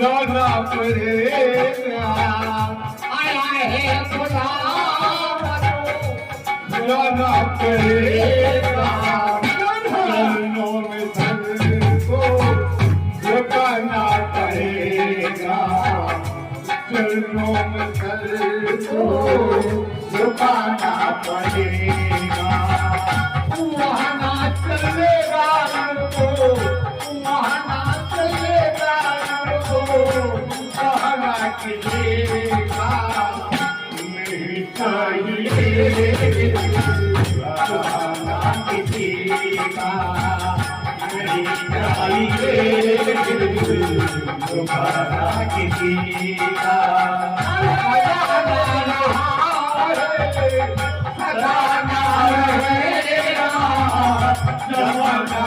जाना पड़ेगा। आया है बुलावा तो जाना पड़ेगा। चरणों में सर को झुकाना पड़ेगा। चरणों में सर को झुकाना पड़ेगा। वहाना चलेगा हमको, वहाना चलेगा हमको, वहाना कीजिएगा नहीं चाहिए, वहाना कीजिएगा नहीं चाहिए, वहाना कीजिएगा। जमाना